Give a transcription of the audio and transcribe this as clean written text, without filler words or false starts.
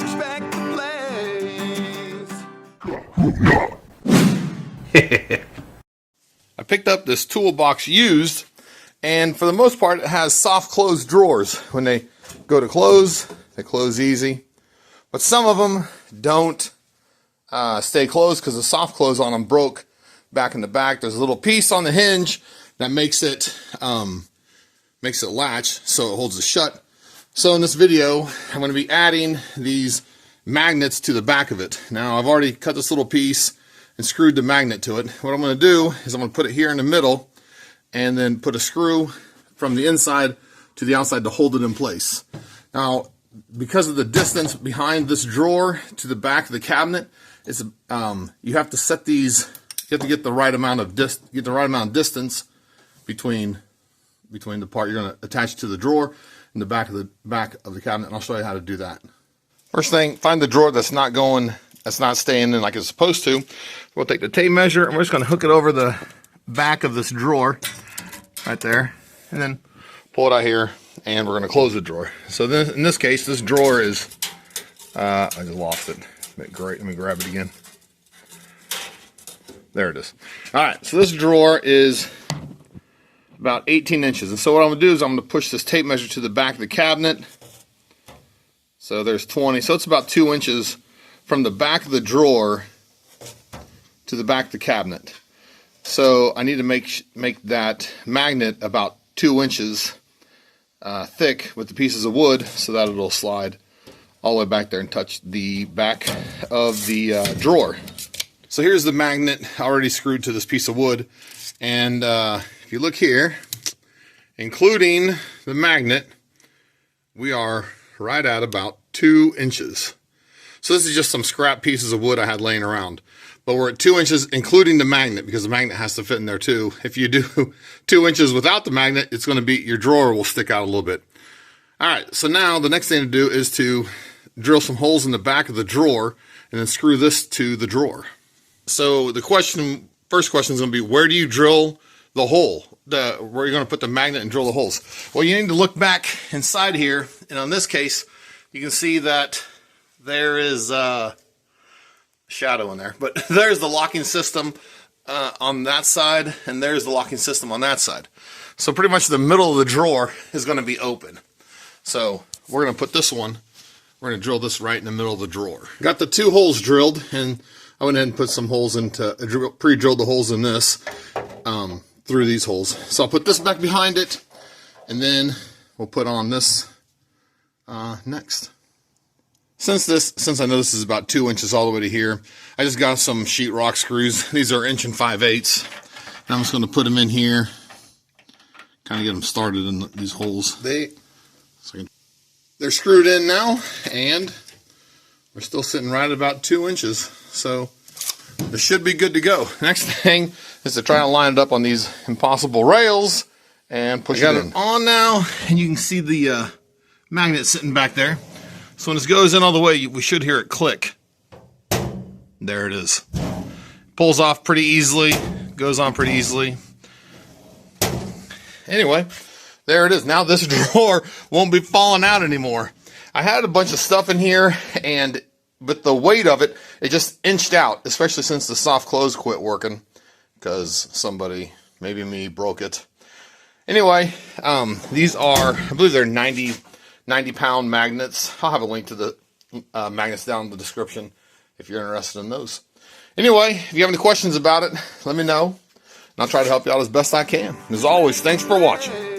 Respect the place. I picked up this Toolbox used, and for the most part it has soft close drawers. When they go to close, they close easy. But some of them don't stay closed because the soft close on them broke back in the back. There's a little piece on the hinge that makes it latch so it holds it shut. So in this video, I'm going to be adding these magnets to the back of it. Now I've already cut this little piece and screwed the magnet to it. What I'm going to do is I'm going to put it here in the middle and then put a screw from the inside to the outside to hold it in place. Now, because of the distance behind this drawer to the back of the cabinet, it's you have to set these. You have to get the right amount of distance between the part you're going to attach to the drawer and the back of the cabinet. And I'll show you how to do that. First thing, find the drawer that's not staying in like it's supposed to. We'll take the tape measure and we're just going to hook it over the back of this drawer right there, and then pull it out here, and we're going to close the drawer. So then, in this case, this drawer is, I just lost it. Great, let me grab it again. There it is. All right, so this drawer is about 18 inches. And so what I'm going to do is I'm going to push this tape measure to the back of the cabinet. So there's 20. So it's about 2 inches from the back of the drawer to the back of the cabinet. So I need to make that magnet about 2 inches thick with the pieces of wood so that it'll slide all the way back there and touch the back of the drawer. So here's the magnet already screwed to this piece of wood, and if you look here, including the magnet, we are right at about 2 inches. So this is just some scrap pieces of wood I had laying around. But we're at 2 inches, including the magnet, because the magnet has to fit in there too. If you do 2 inches without the magnet, it's going to be, your drawer will stick out a little bit. All right, so now the next thing to do is to drill some holes in the back of the drawer and then screw this to the drawer. So the first question is going to be, where do you drill the hole? Where you're going to put the magnet and drill the holes? Well, you need to look back inside here, and on this case, you can see that there is shadow in there, but there's the locking system on that side, and there's the locking system on that side. So pretty much the middle of the drawer is going to be open. So we're going to put this one, we're going to drill this right in the middle of the drawer. Got the 2 holes drilled, and I went ahead and put some holes pre-drilled the holes in this through these holes. So I'll put this back behind it, and then we'll put on this next. Since I know this is about 2 inches all the way to here, I just got some sheetrock screws. These are 1 5/8. And I'm just going to put them in here, kind of get them started in these holes. They're screwed in now, and we're still sitting right at about 2 inches. So this should be good to go. Next thing is to try and line it up on these impossible rails and push it in. I got it on now, and you can see the magnet sitting back there. So when this goes in all the way, we should hear it click. There it is. Pulls off pretty easily, goes on pretty easily. Anyway, there it is. Now this drawer won't be falling out anymore. I had a bunch of stuff in here, and with the weight of it, it just inched out, especially since the soft close quit working, because somebody, maybe me, broke it. Anyway, these are, I believe they're 90-pound magnets. I'll have a link to the magnets down in the description if you're interested in those. Anyway, if you have any questions about it, let me know, and I'll try to help you out as best I can. As always, thanks for watching.